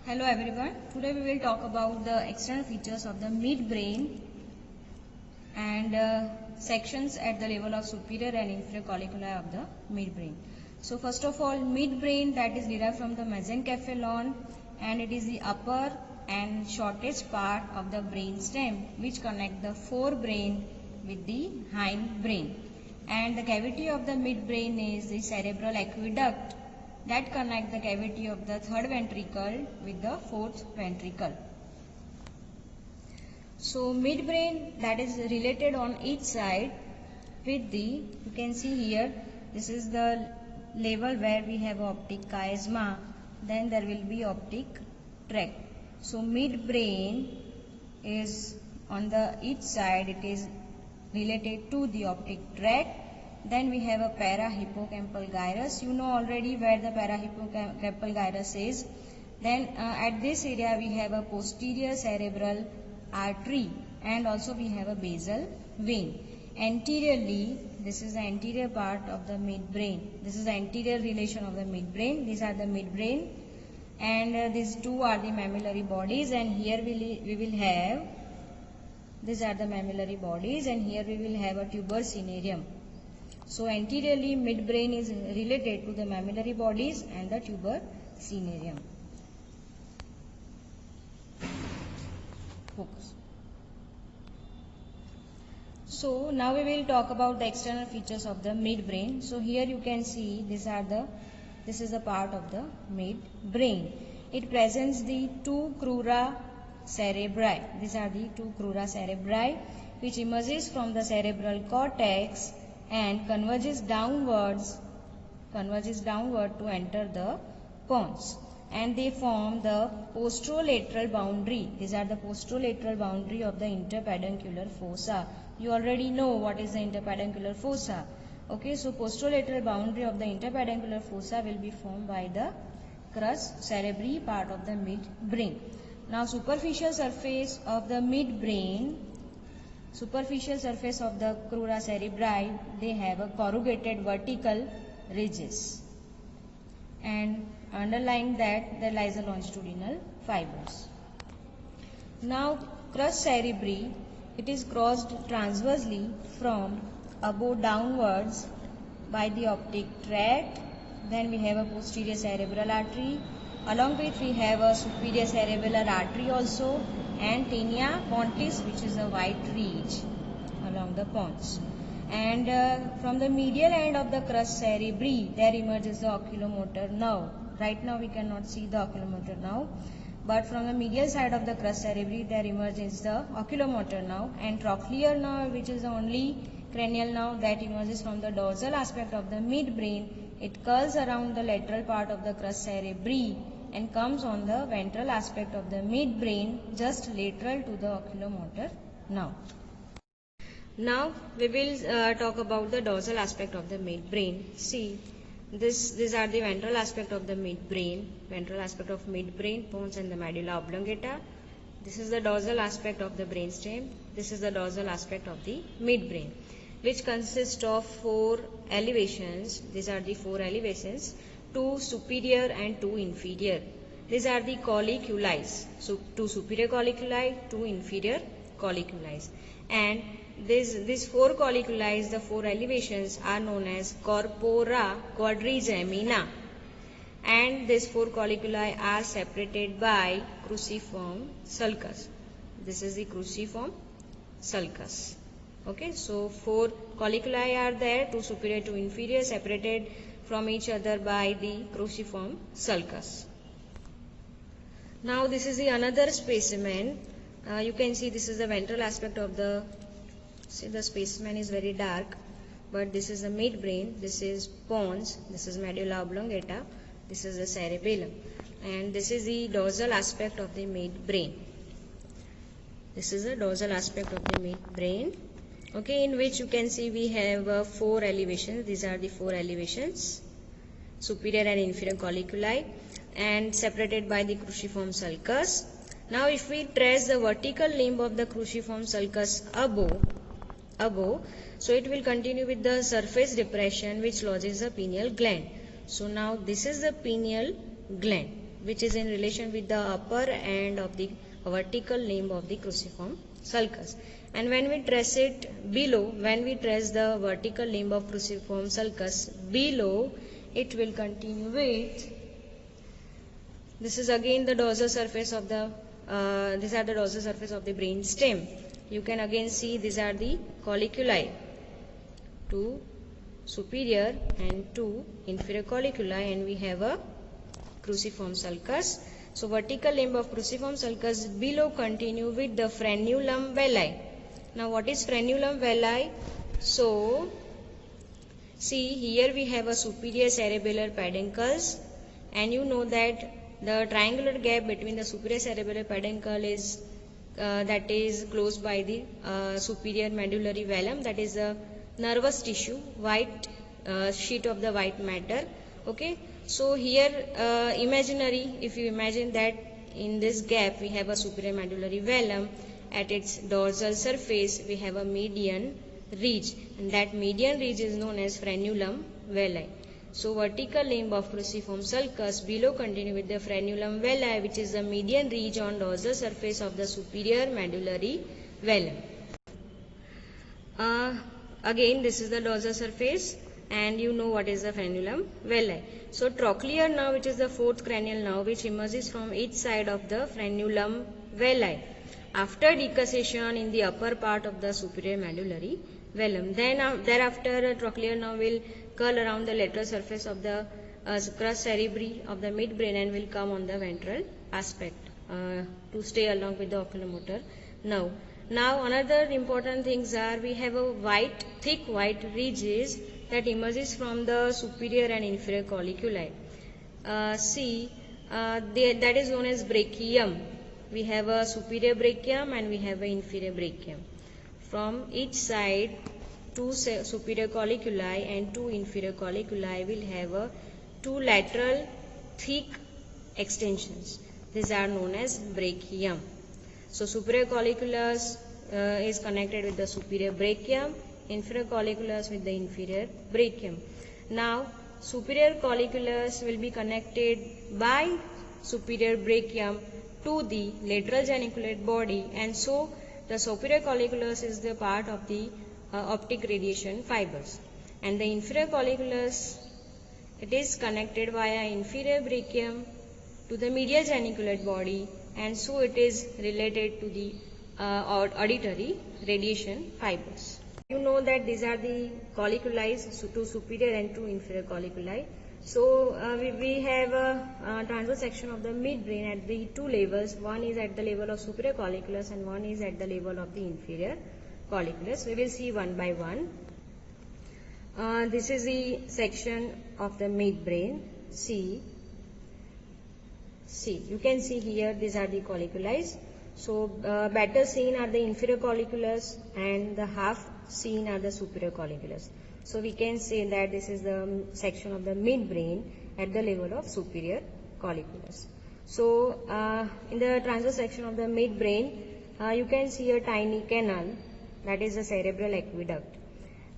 Hello everyone. Today we will talk about the external features of the midbrain and sections at the level of superior and inferior colliculi of the midbrain. So first of all, midbrain, that is derived from the mesencephalon, and it is the upper and shortest part of the brain stem which connect the forebrain with the hindbrain. And the cavity of the midbrain is the cerebral aqueduct that connect the cavity of the third ventricle with the fourth ventricle. So midbrain, that is related on each side with the, you can see here, this is the level where we have optic chiasma, then there will be optic tract. So midbrain is on the each side, it is related to the optic tract. Then we have a parahippocampal gyrus. You know already where the parahippocampal gyrus is. Then at this area we have a posterior cerebral artery and also we have a basal vein. Anteriorly, this is the anterior part of the midbrain. This is the anterior relation of the midbrain. These are the midbrain, and these two are the mammillary bodies, and here we will have, these are the mammillary bodies, and here we will have a tuber cinerem. So anteriorly midbrain is related to the mammillary bodies and the tuber cinerem. Focus. So now we will talk about the external features of the midbrain. So here you can see this is a part of the midbrain. It presents the two crura cerebri. These are the two crura cerebri which emerges from the cerebral cortex and converges downward to enter the pons, and they form the posterolateral boundary. These are the posterolateral boundary of the interpeduncular fossa. You already know what is the interpeduncular fossa. Okay, so posterolateral boundary of the interpeduncular fossa will be formed by the crus cerebri part of the midbrain. Now superficial surface of the midbrain, superficial surface of the crura cerebri, they have a corrugated vertical ridges, and underlying that there lies a longitudinal fibers. Now crus cerebri, it is crossed transversely from above downwards by the optic tract. Then we have a posterior cerebral artery. Along with we have a superior cerebellar artery also, and tinea pontis, which is a white ridge along the pons. And from the medial end of the crus cerebri there emerges the oculomotor nerve. Right now we cannot see the oculomotor nerve, but from the medial side of the crus cerebri there emerges the oculomotor nerve, and trochlear nerve, which is the only cranial nerve that emerges from the dorsal aspect of the midbrain. It curls around the lateral part of the crus cerebri and comes on the ventral aspect of the midbrain, just lateral to the oculomotor nerve. Now we will talk about the dorsal aspect of the midbrain. See, these are the ventral aspect of the midbrain, ventral aspect of midbrain, pons and the medulla oblongata. This is the dorsal aspect of the brainstem. This is the dorsal aspect of the midbrain, which consists of four elevations. These are the four elevations, two superior and two inferior. These are the colliculi. So two superior colliculi, two inferior colliculi, and these four colliculi, the four elevations, are known as corpora quadrigemina, and these four colliculi are separated by cruciform sulcus. This is the cruciform sulcus. Okay, so four colliculi are there, two superior, two inferior, separated from each other by the cruciform sulcus. Now this is the another specimen. You can see this is the ventral aspect of the, see the specimen is very dark, but this is the midbrain, this is pons, this is medulla oblongata, this is the cerebellum, and this is the dorsal aspect of the midbrain. This is the dorsal aspect of the midbrain. Okay, in which you can see we have four elevations. These are the four elevations, superior and inferior colliculi, and separated by the cruciform sulcus. Now if we trace the vertical limb of the cruciform sulcus above, so it will continue with the surface depression which lodges the pineal gland. So now this is the pineal gland. which is in relation with the upper end of the vertical limb of the cruciform sulcus. And when we trace it below, when we trace the vertical limb of cruciform sulcus below, it will continue with, this is again the dorsal surface of the, these are the dorsal surface of the brain stem. You can again see these are the colliculi, two superior and two inferior colliculi, and we have a cruciform sulcus. So vertical limb of cruciform sulcus below continue with the frenulum vellae. Now what is frenulum vellae? So see, here we have a superior cerebellar peduncles, and you know that the triangular gap between the superior cerebellar peduncle is that is closed by the superior medullary vellum, that is the nervous tissue, white sheet of the white matter. Okay, so here imaginary, if you imagine that in this gap we have a superior medullary vellum, at its dorsal surface we have a median ridge, and that median ridge is known as frenulum vellae. So vertical limb of cruciform sulcus below continue with the frenulum vellae, which is the median ridge on dorsal surface of the superior medullary vellum. Again, this is the dorsal surface, and you know what is the frenulum vellae. So trochlear nerve, which is the fourth cranial nerve, which emerges from each side of the frenulum vellae after decussation in the upper part of the superior medullary vellum. Then thereafter trochlear nerve will curl around the lateral surface of the crus cerebri of the midbrain and will come on the ventral aspect to stay along with the oculomotor nerve. Now another important things are, we have a thick white ridges that emerges from the superior and inferior colliculi. That is known as brachium. We have a superior brachium and we have an inferior brachium. From each side, two superior colliculi and two inferior colliculi will have two lateral thick extensions. These are known as brachium. So superior colliculus is connected with the superior brachium, inferior colliculus with the inferior brachium. Now superior colliculus will be connected by superior brachium to the lateral geniculate body, and so the superior colliculus is the part of the optic radiation fibers, and the inferior colliculus, it is connected via inferior brachium to the medial geniculate body, and so it is related to the auditory radiation fibers. You know that these are the colliculi, two superior and two inferior colliculi. So we have a transverse section of the midbrain at the two levels. One is at the level of superior colliculus and one is at the level of the inferior colliculus. We will see one by one. This is the section of the midbrain. See, you can see here these are the colliculi. So better seen are the inferior colliculus and the half seen are the superior colliculus. So we can say that this is the section of the midbrain at the level of superior colliculus. So in the transverse section of the midbrain, you can see a tiny canal, that is the cerebral aqueduct.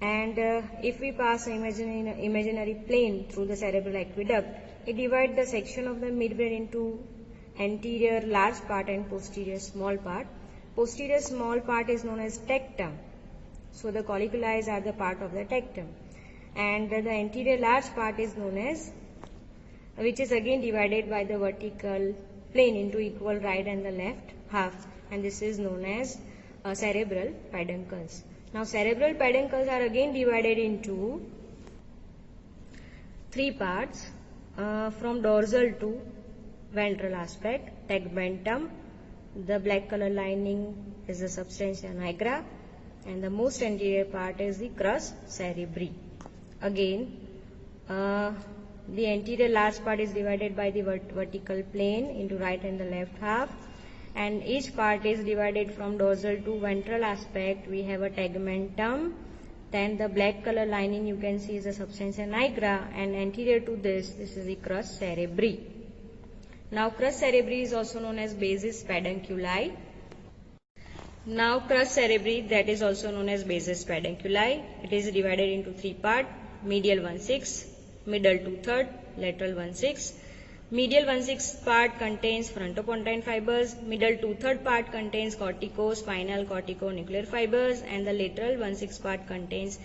And if we pass an imaginary plane through the cerebral aqueduct, it divides the section of the midbrain into anterior large part and posterior small part. Posterior small part is known as tectum. So the colliculi are the part of the tectum, and the anterior large part is known as, which is again divided by the vertical plane into equal right and the left half, and this is known as cerebral peduncles. Now cerebral peduncles are again divided into three parts from dorsal to ventral aspect. Tegmentum, the black color lining is the substantia nigra, and the most anterior part is the crus cerebri. Again, the anterior large part is divided by the vertical plane into right and the left half, and each part is divided from dorsal to ventral aspect. We have a tegmentum, then the black color lining you can see is the substantia nigra, and anterior to this is the crus cerebri. Now crus cerebri is also known as basis pedunculi. Now crus cerebri, that is also known as basis pedunculi. It is divided into three parts: medial 1/6, middle 2/3, lateral 1/6. Medial 1/6 part contains frontopontine fibers, middle 2/3 part contains corticospinal corticonuclear fibers, and the lateral 1/6 part contains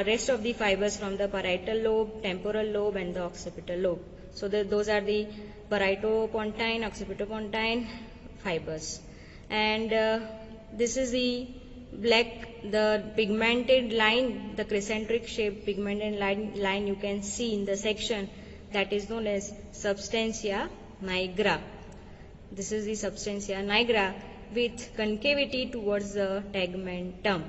rest of the fibers from the parietal lobe, temporal lobe, and the occipital lobe. So those are the parieto-pontine, occipitopontine fibers. And this is the the pigmented line, the crescentric shaped pigmented line you can see in the section that is known as substantia nigra. This is the substantia nigra with concavity towards the tegmentum.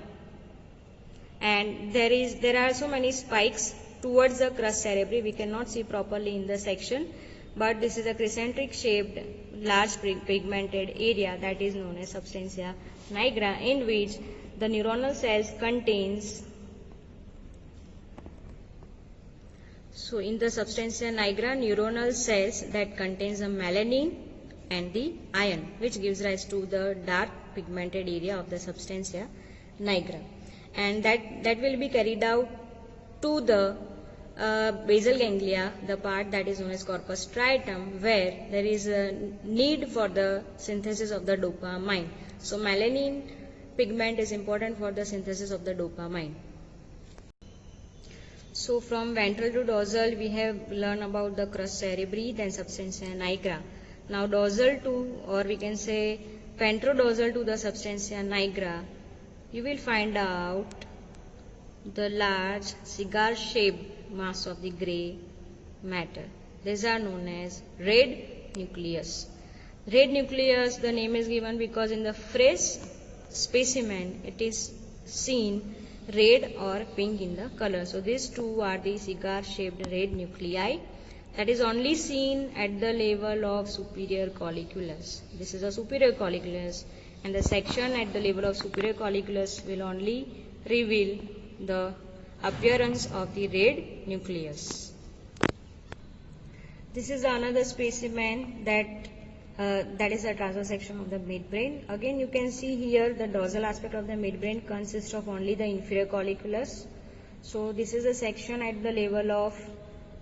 And there are so many spikes towards the crus cerebri. We cannot see properly in the section, but this is a crescentric shaped large pigmented area that is known as substantia nigra, in which the neuronal cells contains. So in the substantia nigra, neuronal cells that contains the melanin and the iron, which gives rise to the dark pigmented area of the substantia nigra, and that will be carried out to the basal ganglia, the part that is known as corpus striatum, where there is a need for the synthesis of the dopamine. So melanin pigment is important for the synthesis of the dopamine. So from ventral to dorsal we have learned about the crus cerebri, then substantia nigra. Now dorsal to, or we can say ventrodorsal to the substantia nigra, you will find out the large cigar shaped mass of the grey matter. These are known as red nucleus. Red nucleus, the name is given because in the fresh specimen it is seen red or pink in the color. So these two are the cigar shaped red nuclei that is only seen at the level of superior colliculus. This is a superior colliculus, and the section at the level of superior colliculus will only reveal the appearance of the red nucleus. This is another specimen that is a transverse section of the midbrain. Again, you can see here the dorsal aspect of the midbrain consists of only the inferior colliculus. So this is a section at the level of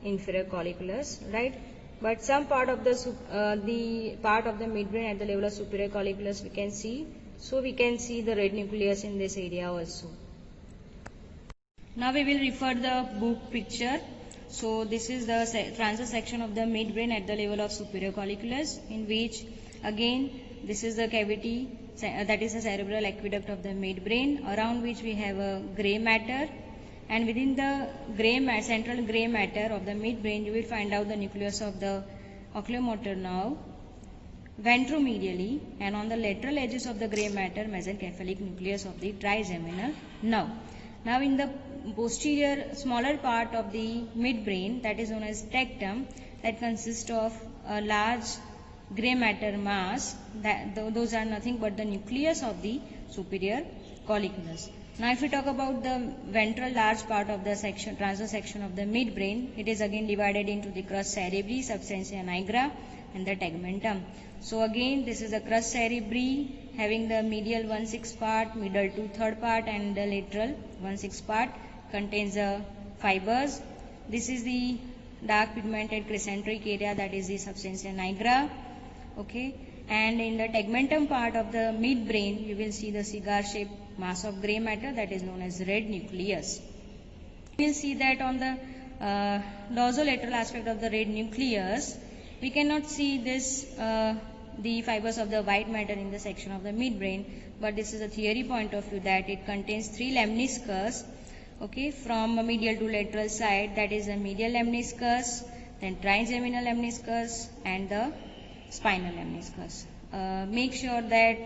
inferior colliculus, right? But some part of the part of the midbrain at the level of superior colliculus we can see. So we can see the red nucleus in this area also. Now we will refer the book picture. So this is the transverse section of the midbrain at the level of superior colliculus, in which again this is the cavity that is the cerebral aqueduct of the midbrain, around which we have a grey matter, and within the central grey matter of the midbrain you will find out the nucleus of the oculomotor nerve ventromedially, and on the lateral edges of the grey matter mesencephalic nucleus of the trigeminal nerve. Now in the posterior smaller part of the midbrain, that is known as tectum, that consists of a large grey matter mass, those are nothing but the nucleus of the superior colliculus. Now if we talk about the ventral large part of the transverse section of the midbrain, it is again divided into the crus cerebri, substantia nigra, and the tegmentum. So again this is the crus cerebri having the medial 1/6 part, middle 2/3 part, and the lateral 1/6 part contains the fibers. This is the dark pigmented crescentric area, that is the substantia nigra. Okay, and in the tegmentum part of the midbrain you will see the cigar shaped mass of grey matter that is known as red nucleus. You will see that on the dorsolateral aspect of the red nucleus we cannot see this the fibers of the white matter in the section of the midbrain, but this is a theory point of view that it contains three lemniscus, okay, from medial to lateral side, that is the medial lemniscus, then trigeminal lemniscus, and the spinal lemniscus. Make sure that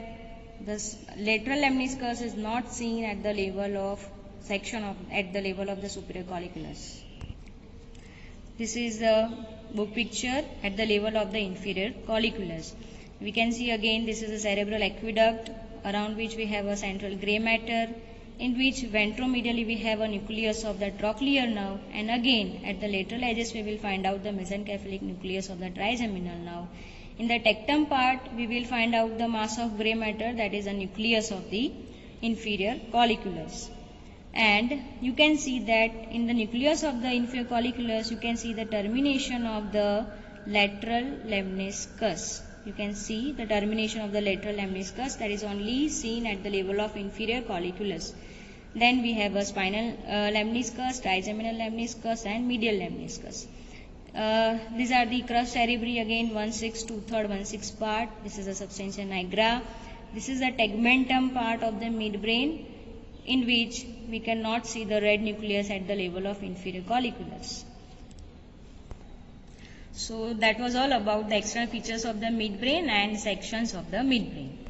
this lateral lemniscus is not seen at the level of at the level of the superior colliculus. This is the book picture at the level of the inferior colliculus. We can see again this is a cerebral aqueduct around which we have a central grey matter, in which ventromedially we have a nucleus of the trochlear nerve, and again at the lateral edges we will find out the mesencephalic nucleus of the trigeminal nerve. In the tectum part we will find out the mass of grey matter, that is the nucleus of the inferior colliculus. And you can see that in the nucleus of the inferior colliculus you can see the termination of the lateral lemniscus. You can see the termination of the lateral lemniscus that is only seen at the level of inferior colliculus. Then we have a spinal lemniscus, trigeminal lemniscus and medial lemniscus. These are the crus cerebri, again 1/6, 2/3, 1/6 part. This is the substantia nigra. This is the tegmentum part of the midbrain, in which we cannot see the red nucleus at the level of inferior colliculus. So that was all about the external features of the midbrain and sections of the midbrain.